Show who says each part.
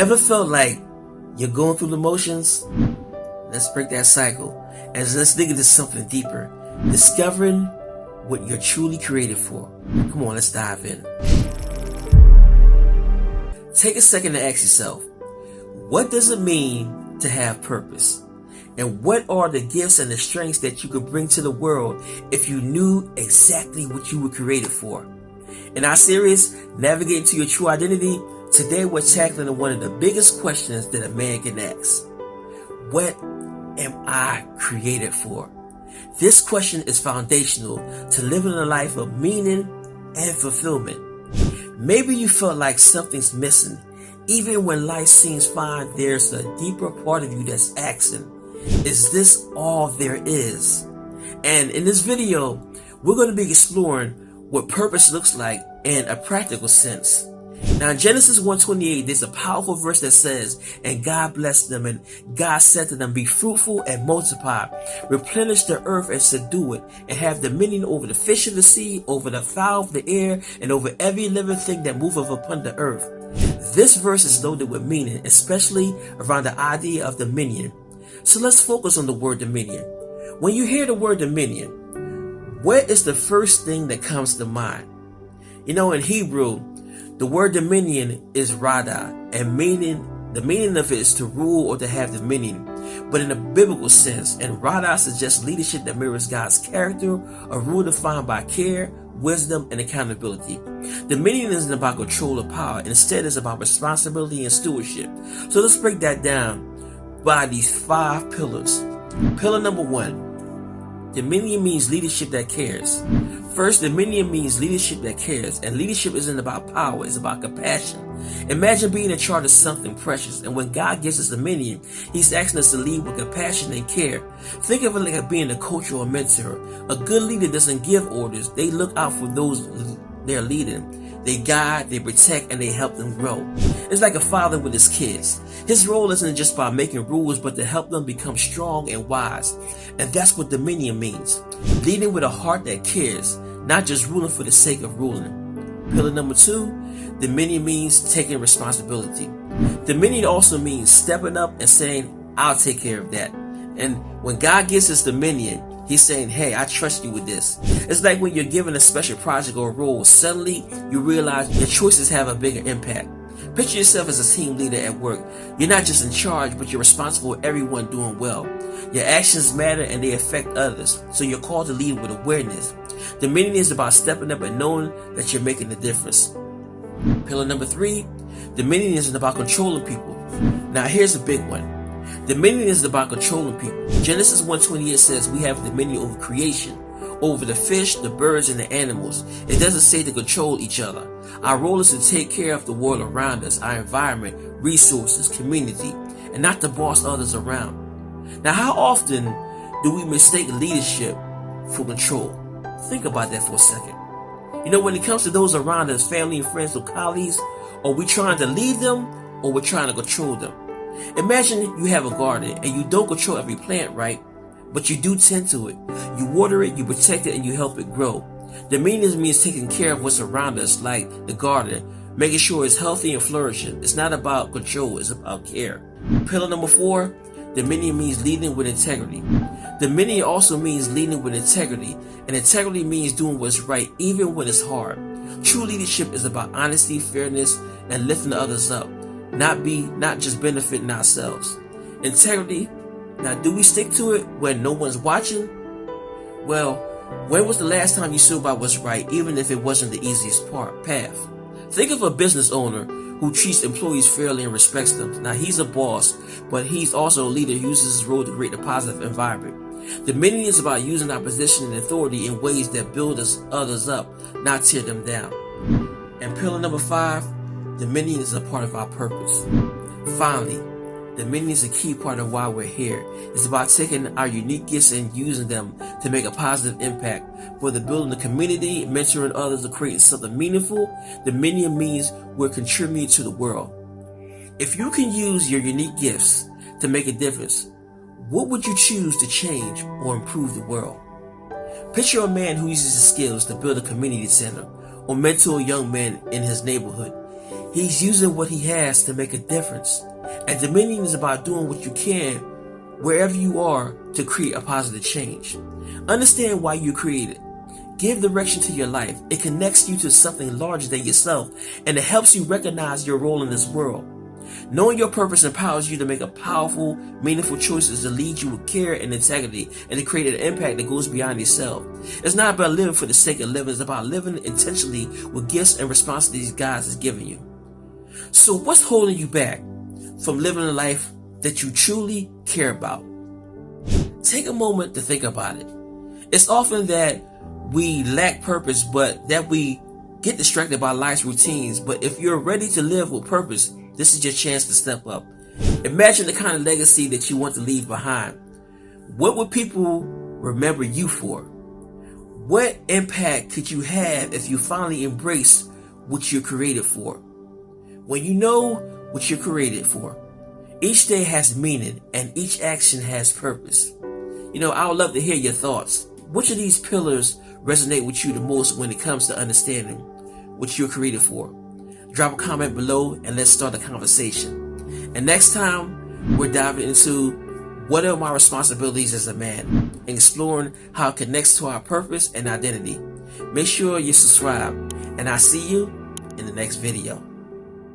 Speaker 1: Ever felt like you're going through the motions? Let's break that cycle and let's dig into something deeper. Discovering what you're truly created for. Come on, let's dive in. Take a second to ask yourself, what does it mean to have purpose? And what are the gifts and the strengths that you could bring to the world if you knew exactly what you were created for? In our series, Navigating to Your True Identity, today we're tackling one of the biggest questions that a man can ask. What am I created for? This question is foundational to living a life of meaning and fulfillment. Maybe you felt like something's missing. Even when life seems fine, there's a deeper part of you that's asking, is this all there is? And in this video, we're going to be exploring what purpose looks like in a practical sense. Now in Genesis 1:28, there's a powerful verse that says, and God blessed them, and God said to them, be fruitful and multiply, replenish the earth and subdue it, and have dominion over the fish of the sea, over the fowl of the air, and over every living thing that moveth upon the earth. This verse is loaded with meaning, especially around the idea of dominion. So let's focus on the word dominion. When you hear the word dominion, what is the first thing that comes to mind? You know, in Hebrew, the word dominion is rada, and the meaning of it is to rule or to have dominion, but in a biblical sense. And rada suggests leadership that mirrors God's character, a rule defined by care, wisdom, and accountability. Dominion isn't about control or power. Instead, it's about responsibility and stewardship. So let's break that down by these 5 pillars. Pillar number 1, dominion means leadership that cares. First, dominion means leadership that cares, and leadership isn't about power, it's about compassion. Imagine being in charge of something precious, and when God gives us dominion, He's asking us to lead with compassion and care. Think of it like being a coach or a mentor. A good leader doesn't give orders, they look out for those they're leading. They guide, they protect, and they help them grow. It's like a father with his kids. His role isn't just about making rules, but to help them become strong and wise. And that's what dominion means. Leading with a heart that cares, not just ruling for the sake of ruling. Pillar number 2, dominion means taking responsibility. Dominion also means stepping up and saying, I'll take care of that. And when God gives us dominion, He's saying, hey, I trust you with this. It's like when you're given a special project or a role, suddenly you realize your choices have a bigger impact. Picture yourself as a team leader at work. You're not just in charge, but you're responsible for everyone doing well. Your actions matter and they affect others, so you're called to lead with awareness. Dominion is about stepping up and knowing that you're making a difference. Pillar number 3, dominion isn't about controlling people. Now here's a big one. Dominion is about controlling people. Genesis 1:28 says we have dominion over creation, over the fish, the birds, and the animals. It doesn't say to control each other. Our role is to take care of the world around us, our environment, resources, community, and not to boss others around. Now, how often do we mistake leadership for control? Think about that for a second. You know, when it comes to those around us, family and friends or colleagues, are we trying to lead them or we're trying to control them? Imagine you have a garden and you don't control every plant, right? But you do tend to it. You water it, you protect it, and you help it grow. Dominion means taking care of what's around us, like the garden, making sure it's healthy and flourishing. It's not about control, it's about care. Pillar number 4, dominion means leading with integrity. Dominion also means leading with integrity, and integrity means doing what's right even when it's hard. True leadership is about honesty, fairness, and lifting others up, not just benefiting ourselves. Integrity. Now, do we stick to it when no one's watching? Well, when was the last time you stood by what's right, even if it wasn't the easiest path? Think of a business owner who treats employees fairly and respects them. Now, he's a boss, but he's also a leader who uses his role to create a positive environment. Dominion is about using our position and authority in ways that build others up, not tear them down. And pillar number 5, dominion is a part of our purpose. Finally, dominion is a key part of why we're here. It's about taking our unique gifts and using them to make a positive impact. Whether building the community, mentoring others, or creating something meaningful, dominion means we're contributing to the world. If you can use your unique gifts to make a difference, what would you choose to change or improve the world? Picture a man who uses his skills to build a community center or mentor young men in his neighborhood. He's using what he has to make a difference. And dominion is about doing what you can wherever you are to create a positive change. Understand why you created. Give direction to your life. It connects you to something larger than yourself, and it helps you recognize your role in this world. Knowing your purpose empowers you to make a powerful, meaningful choices to lead you with care and integrity and to create an impact that goes beyond yourself. It's not about living for the sake of living. It's about living intentionally with gifts and responsibilities God has given you. So what's holding you back from living a life that you truly care about? Take a moment to think about it. It's often that we lack purpose, but that we get distracted by life's routines. But if you're ready to live with purpose, this is your chance to step up. Imagine the kind of legacy that you want to leave behind. What would people remember you for? What impact could you have if you finally embrace what you're created for? When you know what you're created for, each day has meaning and each action has purpose. I would love to hear your thoughts. Which of these pillars resonate with you the most when it comes to understanding what you're created for? Drop a comment below and let's start a conversation. And next time, we're diving into what are my responsibilities as a man, and exploring how it connects to our purpose and identity. Make sure you subscribe, and I'll see you in the next video.